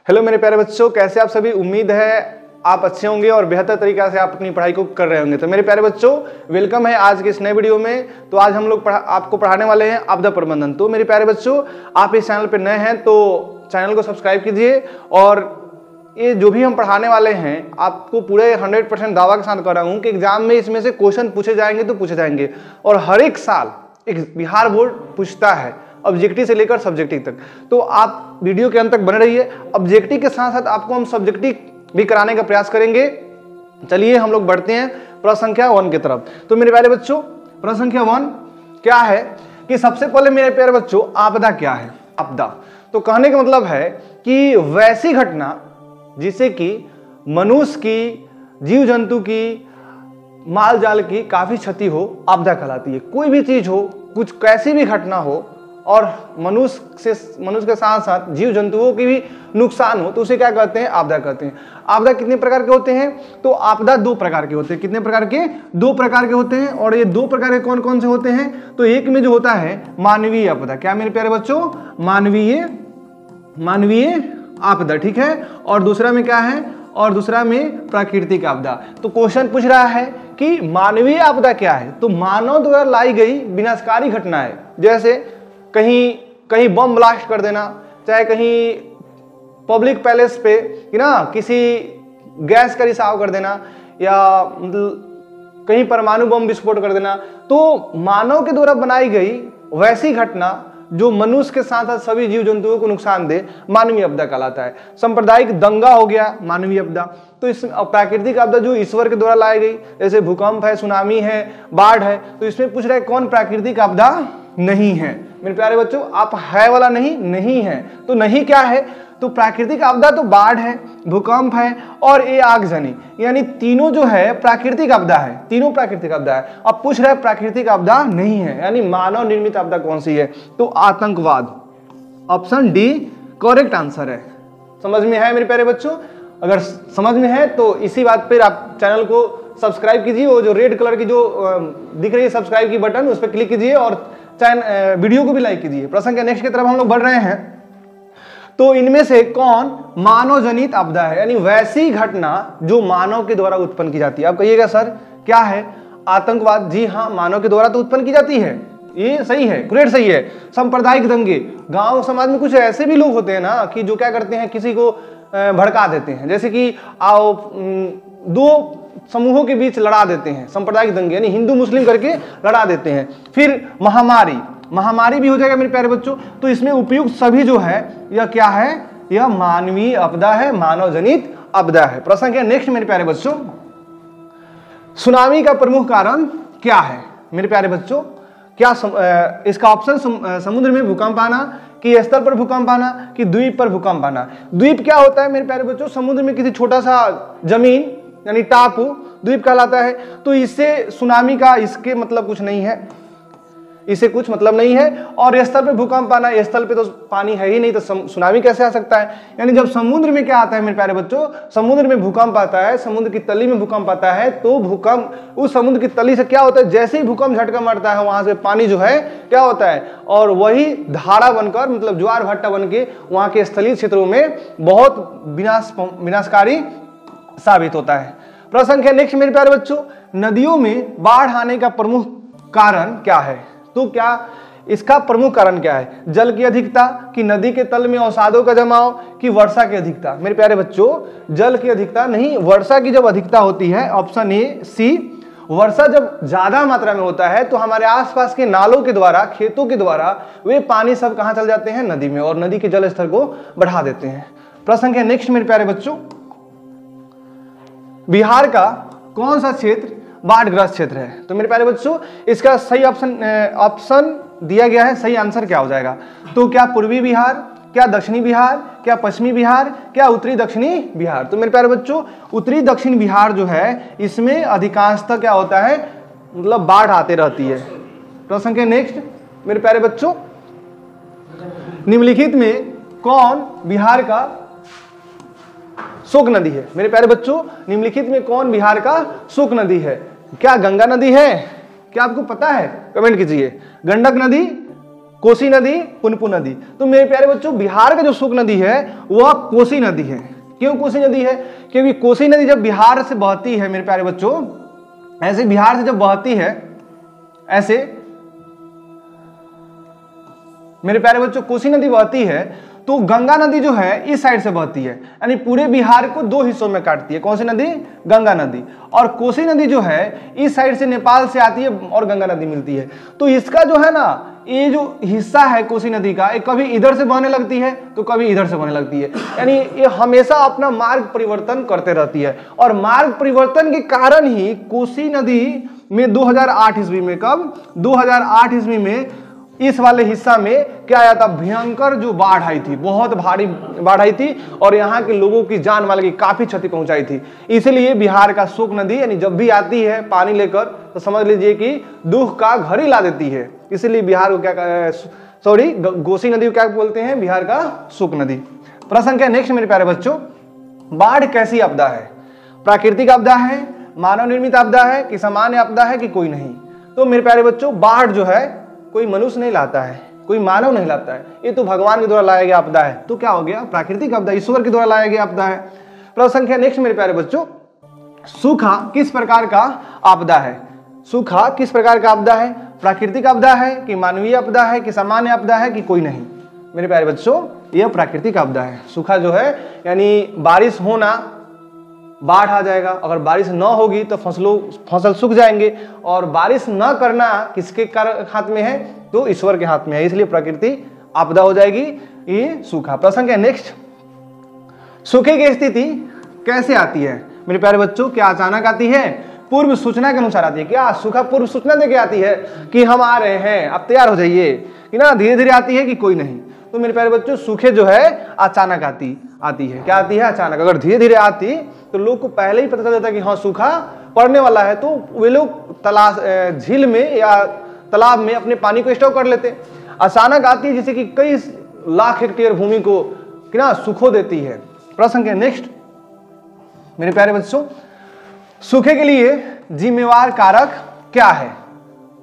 Hello मेरे प्यारे बच्चों, कैसे आप सभी। उम्मीद है आप अच्छे होंगे और बेहतर तरीका से आप अपनी पढ़ाई को कर रहे होंगे। तो मेरे प्यारे बच्चों, वेलकम है आज के इस नए वीडियो में। तो आज हम लोग आपको पढ़ाने वाले हैं आपदा प्रबंधन। तो मेरे प्यारे बच्चों, आप इस चैनल पर नए हैं तो चैनल को सब्सक्राइब कीजिए। और ये जो भी हम पढ़ाने वाले हैं आपको पूरे 100% दावा के साथ कर रहा हूँ कि एग्जाम में इसमें से क्वेश्चन पूछे जाएंगे तो पूछे जाएंगे। और हर एक साल एक बिहार बोर्ड पूछता है, ऑब्जेक्टिव से लेकर सब्जेक्टिव तक। तो आप वीडियो के अंत तक बने रहिए। ऑब्जेक्टिव के साथ साथ आपको हम सब्जेक्टिव भी कराने का प्रयास करेंगे। चलिए हम लोग बढ़ते हैं प्रश्न संख्या 1 की तरफ। तो मेरे प्यारे बच्चों, प्रश्न संख्या 1 क्या है कि सबसे पहले मेरे प्यारे बच्चों, आपदा क्या है। आपदा तो कहने का मतलब है कि वैसी घटना जिससे कि मनुष्य की, जीव जंतु की, माल जाल की काफी क्षति हो, आपदा कहलाती है। कोई भी चीज हो, कुछ कैसी भी घटना हो और मनुष्य के साथ साथ जीव जंतुओं की भी नुकसान हो तो उसे क्या कहते हैं, आपदा कहते हैं। आपदा कितने प्रकार के होते हैं, तो आपदा 2 प्रकार के होते हैं। कितने प्रकार के, 2 प्रकार के होते हैं। और ये 2 प्रकार के कौन कौन से होते हैं, तो एक में जो होता है मानवीय आपदा। क्या मेरे प्यारे बच्चों, मानवीय आपदा, ठीक है। और दूसरा में क्या है, और दूसरा में प्राकृतिक आपदा। तो क्वेश्चन पूछ रहा है कि मानवीय आपदा क्या है, तो मानव द्वारा लाई गई विनाशकारी घटना है। जैसे कहीं बम ब्लास्ट कर देना, चाहे कहीं पब्लिक पैलेस पे किसी गैस का रिसाव कर देना, या कहीं परमाणु बम विस्फोट कर देना। तो मानव के द्वारा बनाई गई वैसी घटना जो मनुष्य के साथ साथ सभी जीव जंतुओं को नुकसान दे, मानवीय आपदा कहलाता है। सांप्रदायिक दंगा हो गया मानवीय आपदा। तो इस प्राकृतिक आपदा जो ईश्वर के द्वारा लाई गई, जैसे भूकंप है, सुनामी है, बाढ़ है। तो इसमें पूछ रहा है कौन प्राकृतिक आपदा नहीं है। मेरे प्यारे बच्चों, आप है वाला नहीं है। तो नहीं क्या है, तो प्राकृतिक आपदा तो बाढ़ है, भूकंप है और ये आगजनी, यानी तीनों जो है प्राकृतिक आपदा है। तीनों प्राकृतिक आपदा है। अब पूछ रहा है प्राकृतिक आपदा नहीं है, यानी मानव निर्मित आपदा कौन सी है, तो आतंकवाद। ऑप्शन डी करेक्ट आंसर है। समझ में है मेरे प्यारे बच्चों? अगर समझ में है तो इसी बात पर आप चैनल को सब्सक्राइब कीजिए। वो जो रेड कलर की जो दिख रही है सब्सक्राइब की बटन, उस पर क्लिक कीजिए और वीडियो को भी लाइक कीजिए। प्रश्न के नेक्स्ट की तरफ हम लोग बढ़ रहे हैं। तो इनमें से कौन मानव जनित आपदा है, यानी वैसी घटना जो मानव के द्वारा उत्पन्न की जाती है। आप कहिएगा सर क्या है, आतंकवाद। जी हाँ, मानव के द्वारा तो उत्पन्न की जाती है, ये सही है, ग्रेट सही है। सांप्रदायिक दंगे, गांव समाज में कुछ ऐसे भी लोग होते हैं ना कि जो क्या करते हैं, किसी को भड़का देते हैं। जैसे कि आओ 2 समूहों के बीच लड़ा देते हैं, सांप्रदायिक दंगे, यानी हिंदू मुस्लिम करके लड़ा देते हैं। फिर महामारी भी हो जाएगा मेरे प्यारे बच्चों। तो इसमें उपयुक्त सभी जो है यह क्या है, यह मानवीय आपदा है, मानव जनित आपदा है। प्रश्न क्या नेक्स्ट मेरे प्यारे बच्चों, सुनामी का प्रमुख कारण क्या है। मेरे प्यारे बच्चों, क्या इसका ऑप्शन समुद्र में भूकंप आना, कि स्थल पर भूकंप आना, कि द्वीप पर भूकंप आना। द्वीप क्या होता है मेरे प्यारे बच्चों, समुद्र में किसी छोटा सा जमीन यानी टापू द्वीप कहलाता है। तो इससे सुनामी का इसके मतलब कुछ नहीं है, इसे कुछ मतलब नहीं है। और स्थल पे भूकंप आना, स्थल पे तो पानी है ही नहीं, तो सुनामी कैसे आ सकता है। यानी जब समुद्र में क्या आता है मेरे प्यारे बच्चों, समुद्र में भूकंप आता है, समुद्र की तली में भूकंप आता है, तो भूकंप उस समुद्र की तली से क्या होता है, जैसे ही भूकंप झटका मारता है वहां से पानी जो है क्या होता है, और वही धारा बनकर मतलब ज्वार भट्टा बन के वहां के स्थलीय क्षेत्रों में बहुत विनाशकारी साबित होता है। प्रश्न है नेक्स्ट मेरे प्यारे बच्चों, नदियों में बाढ़ आने का प्रमुख कारण क्या है। तो क्या इसका प्रमुख कारण क्या है, जल की अधिकता, कि नदी के तल में अवसादों का जमाव, कि वर्षा की अधिकता। मेरे प्यारे बच्चों, जल की अधिकता नहीं, वर्षा की जब अधिकता होती है, ऑप्शन ए सी। वर्षा जब ज्यादा मात्रा में होता है तो हमारे आसपास के नालों के द्वारा, खेतों के द्वारा वे पानी सब कहां चल जाते हैं, नदी में, और नदी के जल स्तर को बढ़ा देते हैं। प्रश्न है नेक्स्ट मेरे प्यारे बच्चों, बिहार का कौन सा क्षेत्र बाढ़ग्रस्त क्षेत्र है। तो मेरे प्यारे बच्चों, इसका सही ऑप्शन दिया गया है, सही आंसर क्या हो जाएगा। तो क्या पूर्वी बिहार, क्या दक्षिणी बिहार, क्या पश्चिमी बिहार, क्या उत्तरी दक्षिणी बिहार। तो मेरे प्यारे बच्चों, उत्तरी दक्षिण बिहार जो है इसमें अधिकांशतः क्या होता है, मतलब बाढ़ आते रहती है। प्रश्न के नेक्स्ट मेरे प्यारे बच्चों, निम्नलिखित में कौन बिहार का शोक नदी है। मेरे प्यारे बच्चों, निम्नलिखित में कौन बिहार का शोक नदी है। क्या गंगा नदी है, क्या आपको पता है, कमेंट कीजिए। गंडक नदी, कोसी नदी, पुनपुन नदी। तो मेरे प्यारे बच्चों बिहार का जो शुक नदी है वह कोसी नदी है। क्यों कोसी नदी है? क्योंकि कोसी नदी जब बिहार से बहती है मेरे प्यारे बच्चों, ऐसे बिहार से जब बहती है, ऐसे मेरे प्यारे बच्चों कोसी नदी बहती है तो गंगा नदी जो है इस साइड से बहती है, यानी पूरे बिहार को दो हिस्सों में काटती है। कौन सी नदी? गंगा नदी। और कोसी नदी जो है इस साइड से नेपाल से आती है और गंगा नदी मिलती है। तो इसका जो है ना, ये जो हिस्सा है कोसी नदी का, ये कभी इधर से बहने लगती है तो कभी इधर से बहने लगती है, यानी ये हमेशा अपना मार्ग परिवर्तन करते रहती है। और मार्ग परिवर्तन के कारण ही कोसी नदी में 2008 ईस्वी में, कब? 2008 ईस्वी में इस वाले हिस्सा में क्या आया था? भयंकर जो बाढ़ आई थी, बहुत भारी बाढ़ आई थी और यहाँ के लोगों की जान माल की काफी क्षति पहुंचाई थी। इसलिए बिहार का शुक नदी यानी जब भी आती है पानी लेकर तो समझ लीजिए कि दुख का घर ही ला देती है। इसलिए बिहार को क्या, सॉरी, कोसी नदी को क्या बोलते हैं? बिहार का शुक नदी। प्रश्न क्या नेक्स्ट मेरे प्यारे बच्चों, बाढ़ कैसी आपदा है? प्राकृतिक आपदा है, मानव निर्मित आपदा है कि सामान्य आपदा है कि कोई नहीं? तो मेरे प्यारे बच्चों बाढ़ जो है कोई मनुष्य नहीं लाता है, कोई मानव नहीं लाता है, ये तो भगवान के द्वारा लाया गया आपदा है। तो क्या हो गया? प्राकृतिक आपदा, ईश्वर के द्वारा लाया गया आपदा है। प्रश्न संख्या नेक्स्ट मेरे प्यारे बच्चों, सूखा किस प्रकार का आपदा है? सूखा किस प्रकार का आपदा है? प्राकृतिक आपदा है कि मानवीय आपदा है कि सामान्य आपदा है कि कोई नहीं? मेरे प्यारे बच्चों यह प्राकृतिक आपदा है। सूखा जो है यानी बारिश होना, बाढ़ आ जाएगा, अगर बारिश न होगी तो फसल सूख जाएंगे, और बारिश न करना किसके हाथ में है? तो ईश्वर के हाथ में है, इसलिए प्रकृति आपदा हो जाएगी ये सूखा। प्रश्न क्या नेक्स्ट, सूखे की स्थिति कैसे आती है? मेरे प्यारे बच्चों क्या अचानक आती है? पूर्व सूचना के अनुसार आती है। क्या सूखा पूर्व सूचना देके आती है कि हम आ रहे हैं, आप तैयार हो जाइए, कि ना धीरे धीरे आती है कि कोई नहीं? तो मेरे प्यारे बच्चों सूखे जो है अचानक आती है। क्या आती है? अचानक। अगर धीरे धीरे आती तो लोग को पहले ही पता चल जाता कि हाँ सूखा पड़ने वाला है, तो वे लोग झील में या तालाब में अपने पानी को स्टोर कर लेते। अचानक आती है जैसे कि कई लाख हेक्टेयर भूमि को ना सुखो देती है। प्रश्न के नेक्स्ट मेरे प्यारे बच्चों, सूखे के लिए जिम्मेवार कारक क्या है?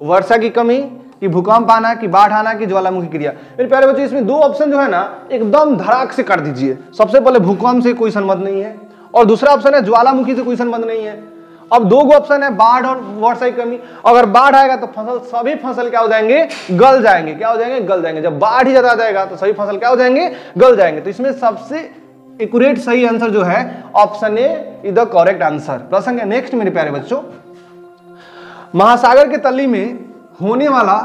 वर्षा की कमी कि भूकंप आना कि बाढ़ आना कि ज्वालामुखी क्रिया? मेरे प्यारे बच्चों इसमें दो ऑप्शन जो है ना एकदम धड़ाक से कर दीजिए। सबसे पहले भूकंप से कोई संबंध नहीं है, और दूसरा ऑप्शन है ज्वालामुखी से कोई संबंध नहीं है। अब दो ऑप्शन है बाढ़ और वर्षा की कमी। अगर बाढ़ आएगा तो सभी फसल क्या हो जाएंगे? गल जाएंगे। क्या हो जाएंगे? गल जाएंगे। जब बाढ़ ही ज्यादा आ जाएगा तो सभी फसल क्या हो जाएंगे? गल जाएंगे। तो इसमें सबसे एक्यूरेट सही आंसर जो है option A is the correct answer. प्रश्न है नेक्स्ट मेरे प्यारे बच्चों, महासागर के तली में होने वाला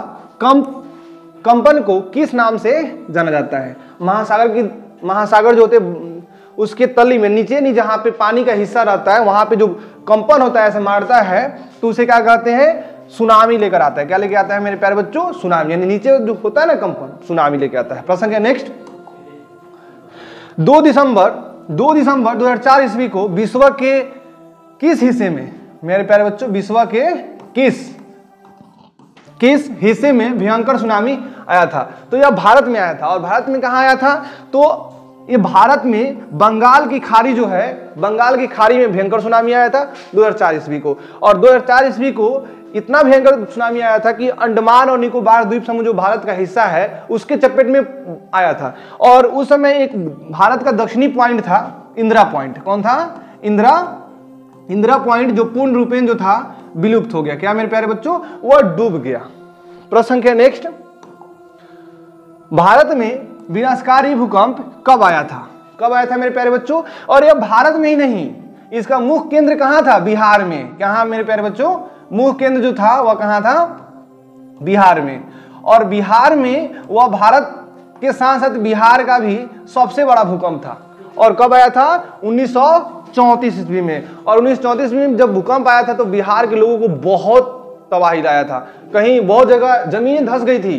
कंपन को किस नाम से जाना जाता है? महासागर जो होते उसके तली में नीचे नहीं, जहां पे पानी का हिस्सा रहता है वहां पे जो कंपन होता है ऐसे मारता है तो उसे क्या कहते हैं? सुनामी लेकर आता है। क्या लेके आता है मेरे प्यारे बच्चों? सुनामी, यानी नीचे जो होता है ना कंपन, सुनामी लेके आता है। प्रश्न है नेक्स्ट, 2 दिसंबर 2004 ईस्वी को विश्व के किस हिस्से में, मेरे प्यारे बच्चों विश्व के किस हिस्से में भयंकर सुनामी आया था? तो यह भारत में आया था। और भारत में कहां आया था? तो ये भारत में बंगाल की खाड़ी जो है, बंगाल की खाड़ी में भयंकर सुनामी आया था 2004 ईस्वी को। और 2004 ईस्वी को इतना भयंकर सुनामी आया था कि अंडमान और निकोबार द्वीप समूह जो भारत का हिस्सा है उसके चपेट में आया था। और उस समय एक भारत का दक्षिणी पॉइंट था इंदिरा पॉइंट। कौन था? इंदिरा पॉइंट, जो पूर्ण रूपेण जो था विलुप्त हो गया। क्या मेरे प्यारे बच्चों? वह डूब गया। प्रश्न क्या नेक्स्ट, भारत में विनाशकारी भूकंप कब आया था? कब आया था मेरे प्यारे बच्चों? और यह भारत में ही नहीं, इसका मुख्य केंद्र कहां था? बिहार में। कहां मेरे प्यारे बच्चों? मुख्य केंद्र जो था वह कहां था? बिहार में। और बिहार में वह भारत के साथ साथ बिहार का भी सबसे बड़ा भूकंप था। और कब आया था? 1934 ईस्वी में। और 1934 ईस्वी में जब भूकंप आया था तो बिहार के लोगों को बहुत तबाही लाया था। कहीं बहुत जगह जमीन धंस गई थी,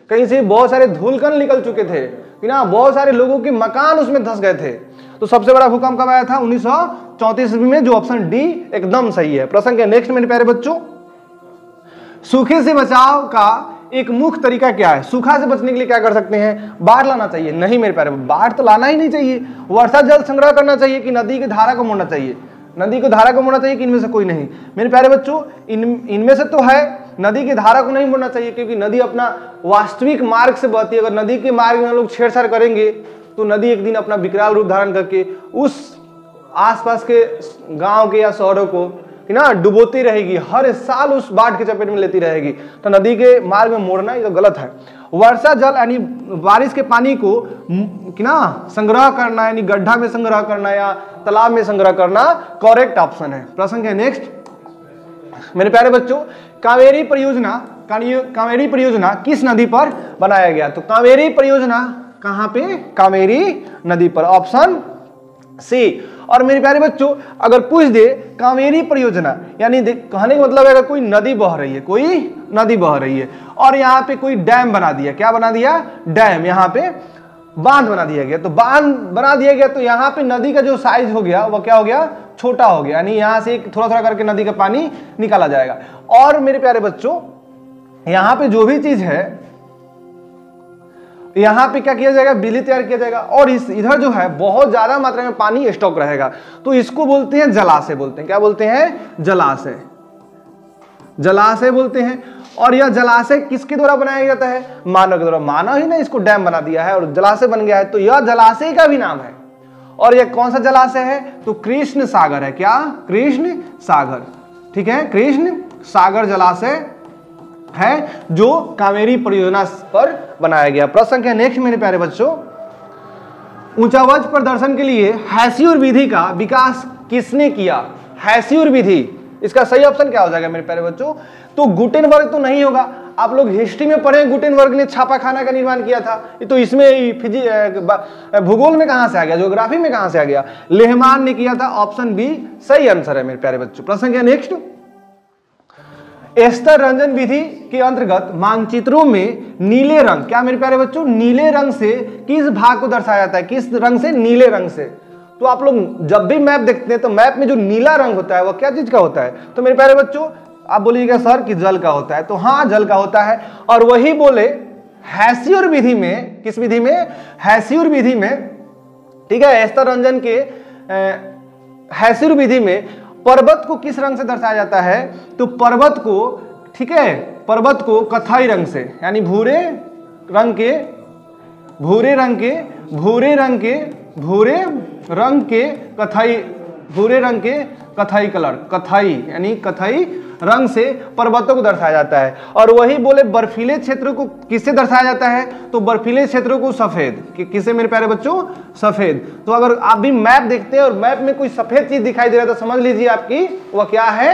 कहीं से बहुत सारे धूलकण निकल चुके थे कि ना, बहुत सारे लोगों के मकान उसमें धंस गए थे। तो सबसे बड़ा भूकंप कब आया था? 1934 ईस्वी में, जो ऑप्शन डी एकदम सही है। प्रश्न के नेक्स्ट मेरे प्यारे बच्चों, सूखे से बचाव का एक मुख्य तरीका क्या है? सूखा से बचने के लिए क्या कर सकते हैं? बाढ़ लाना चाहिए? नहीं मेरे प्यारे, बाढ़ तो लाना ही नहीं चाहिए। वर्षा जल संग्रह करना चाहिए कि नदी की धारा को मोड़ना चाहिए? नदी को धारा को मोड़ना चाहिए कि इनमें से कोई नहीं? मेरे प्यारे बच्चों इनमें से तो है नदी की धारा को नहीं मोड़ना चाहिए, क्योंकि नदी अपना वास्तविक मार्ग से बहती है। अगर नदी के मार्ग में हम लोग छेड़छाड़ करेंगे तो नदी एक दिन अपना विकराल रूप धारण करके उस आसपास के गांव के या शहरों को ना डुबोती रहेगी, हर साल उस बाढ़ के चपेट में लेती रहेगी। तो नदी के मार्ग में मोड़ना ये तो गलत है। वर्षा जल यानी बारिश के पानी को ना संग्रह करना, यानी गड्ढा में संग्रह करना या तालाब में संग्रह करना करेक्ट ऑप्शन है। प्रश्न है नेक्स्ट मेरे प्यारे बच्चों, कावेरी परियोजना किस नदी पर बनाया गया? तो कावेरी परियोजना कहां पे? कावेरी नदी पर, ऑप्शन सी। और मेरे प्यारे बच्चों अगर पूछ दे कावेरी परियोजना, यानी कहने का मतलब है अगर कोई नदी बह रही है, कोई नदी बह रही है और यहाँ पे कोई डैम बना दिया, क्या बना दिया? डैम, यहाँ पे बांध बना दिया गया। तो बांध बना दिया गया तो यहाँ पे नदी का जो साइज हो गया वो क्या हो गया? छोटा हो गया, यानी यहाँ से थोड़ा थोड़ा करके नदी का पानी निकाला जाएगा। और मेरे प्यारे बच्चों यहाँ पे जो भी चीज है यहाँ पे क्या किया जाएगा? बिजली तैयार किया जाएगा और इस इधर जो है बहुत ज्यादा मात्रा में पानी स्टॉक रहेगा, तो इसको बोलते हैं जलाशय बोलते हैं। क्या बोलते हैं? जलाशय, जलाशय बोलते हैं। और यह जलाशय किसके द्वारा बनाया जाता है? मानव के द्वारा। मानव ही ने इसको डैम बना दिया है और जलाशय बन गया है, तो यह जलाशय का भी नाम है। और यह कौन सा जलाशय है? तो कृष्ण सागर है। क्या? कृष्ण सागर, ठीक है, कृष्ण सागर जलाशय है जो कावेरी परियोजना पर बनाया गया। प्रश्न है नेक्स्ट मेरे प्यारे बच्चों, ऊंचावच प्रदर्शन के लिए हैस्यूर विधि का विकास किसने किया? हैस्यूर विधि, इसका सही ऑप्शन क्या हो जाएगा मेरे प्यारे बच्चों? तो गुटेनबर्ग तो नहीं होगा। आप लोग हिस्ट्री में पढ़े गुटेनबर्ग ने छापाखाना का निर्माण किया था, तो इसमें भूगोल में कहां से आ गया? ज्योग्राफी में कहां से आ गया? लेहमान ने किया था, ऑप्शन बी सही आंसर है मेरे प्यारे बच्चों। प्रश्न क्या नेक्स्ट, स्तर रंजन विधि के अंतर्गत मानचित्रों में नीले रंग, क्या मेरे प्यारे बच्चों? नीले रंग से किस भाग को दर्शाया जाता है? किस रंग से? नीले रंग से। तो आप लोग जब भी मैप देखते हैं तो मैप में जो नीला रंग होता है वो क्या चीज का होता है? तो मेरे प्यारे बच्चों आप बोलिएगा सर कि जल का होता है, तो हाँ जल का होता है। और वही बोले हैस्यूर विधि में, किस विधि में? हैस्यूर विधि में, ठीक है, स्तर रंजन के हैस्यूर विधि में पर्वत को किस रंग से दर्शाया जाता है? तो पर्वत को, ठीक है, पर्वत को कथाई रंग से, यानी भूरे रंग के कथाई कलर, कथाई यानी कथाई रंग से पर्वतों को दर्शाया जाता है। और वही बोले बर्फीले क्षेत्रों को किससे दर्शाया जाता है? तो बर्फीले क्षेत्रों को सफेद, किससे मेरे प्यारे बच्चों? सफेद। तो अगर आप भी मैप देखते हैं और मैप में कोई सफेद चीज दिखाई दे रहा है तो समझ लीजिए आपकी वह क्या है?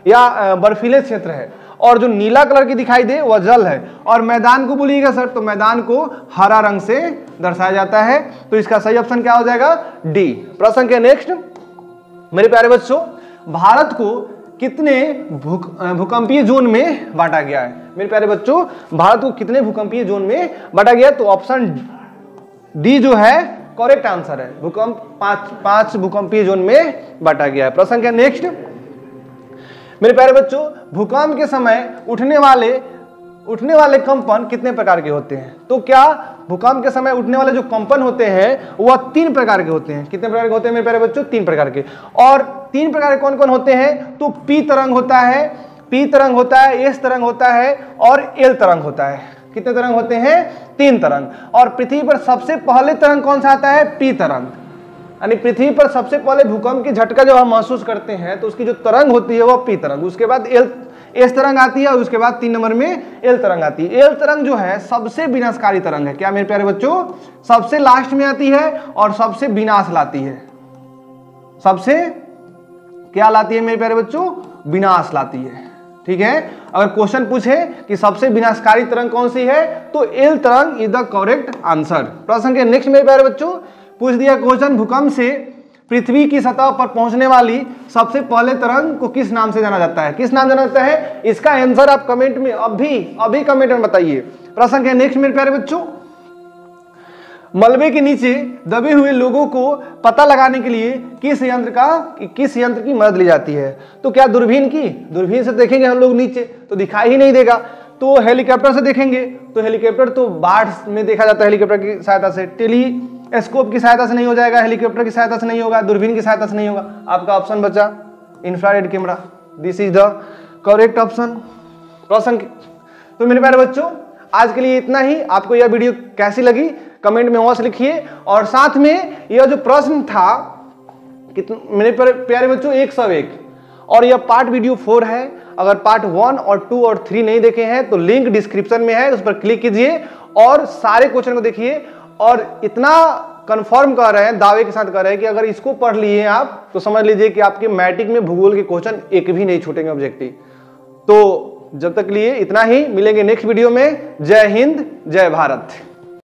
या बर्फीले क्षेत्र है। और जो नीला कलर की दिखाई दे वह जल है। और मैदान को बोलिएगा सर, तो मैदान को हरा रंग से दर्शाया जाता है। तो इसका सही ऑप्शन क्या हो जाएगा? डी। प्रश्न के नेक्स्ट मेरे प्यारे बच्चों, भारत को कितने भूकंपीय जोन में बांटा गया है? मेरे प्यारे बच्चों भारत को कितने भूकंपीय जोन में बांटा गया? तो ऑप्शन डी जो है करेक्ट आंसर है। पांच भूकंपीय जोन में बांटा गया है। प्रश्न क्या नेक्स्ट मेरे प्यारे बच्चों, भूकंप के समय उठने वाले कंपन कितने प्रकार के होते हैं? तो क्या भूकंप के समय उठने वाले जो कंपन होते हैं वह 3 प्रकार के होते हैं। कितने प्रकार के होते हैं मेरे प्यारे बच्चों? 3 प्रकार के। और 3 प्रकार के कौन कौन होते हैं? तो पी तरंग होता है, एस तरंग होता है और एल तरंग होता है। कितने तरंग होते हैं? 3 तरंग। और पृथ्वी पर सबसे पहले तरंग कौन सा आता है? पी तरंग। यानी पृथ्वी पर सबसे पहले भूकंप की झटका जब हम महसूस करते हैं तो उसकी जो तरंग होती है वह पी तरंग, उसके बाद एस तरंग आती है और उसके बाद 3 नंबर में एल तरंग आती है। एल तरंग जो है सबसे विनाशकारी तरंग है। क्या मेरे प्यारे बच्चों? सबसे लास्ट में आती है और सबसे विनाश लाती है। सबसे क्या लाती है मेरे प्यारे बच्चों? विनाश लाती है। ठीक है, अगर क्वेश्चन पूछे कि सबसे विनाशकारी तरंग कौन सी है तो एल तरंग इज द करेक्ट आंसर। प्रश्न के नेक्स्ट मेरे प्यारे बच्चों पूछ दिया क्वेश्चन, भूकंप से पृथ्वी की सतह पर पहुंचने वाली सबसे पहले तरंग को किस नाम से जाना जाता है? किस नाम जाना जाता है? इसका आंसर आप कमेंट में अभी कमेंट में बताइए। प्रश्न के नेक्स्ट मेरे प्यारे बच्चों, मलबे के नीचे दबे हुए लोगों को पता लगाने के लिए किस यंत्र की मदद ली जाती है? तो क्या दूरबीन की? दूरबीन से देखेंगे हम लोग नीचे तो दिखाई ही नहीं देगा। तो हेलीकॉप्टर से देखेंगे तो हेलीकॉप्टर तो बाढ़ में देखा जाता है, हेलीकॉप्टर की सहायता से। टेलीस्कोप की सहायता से नहीं हो जाएगा, हेलीकॉप्टर की सहायता से नहीं होगा, दूरबीन की सहायता से नहीं होगा। आपका ऑप्शन बचा infrared camera. This is the correct option. प्रश्न। तो मेरे प्यारे बच्चों आज के लिए इतना ही। आपको यह वीडियो कैसी लगी कमेंट में अवश्य लिखिए, और साथ में यह जो प्रश्न था मेरे प्यारे बच्चों 101, और यह पार्ट वीडियो 4 है। अगर पार्ट 1 और 2 और 3 नहीं देखे हैं तो लिंक डिस्क्रिप्शन में है, उस पर क्लिक कीजिए और सारे क्वेश्चन को देखिए। और इतना कंफर्म कर रहे हैं, दावे के साथ कर रहे हैं कि अगर इसको पढ़ लिए आप तो समझ लीजिए कि आपके मैट्रिक में भूगोल के क्वेश्चन एक भी नहीं छूटेंगे ऑब्जेक्टिव। तो जब तक लिए इतना ही, मिलेंगे नेक्स्ट वीडियो में। जय हिंद, जय भारत।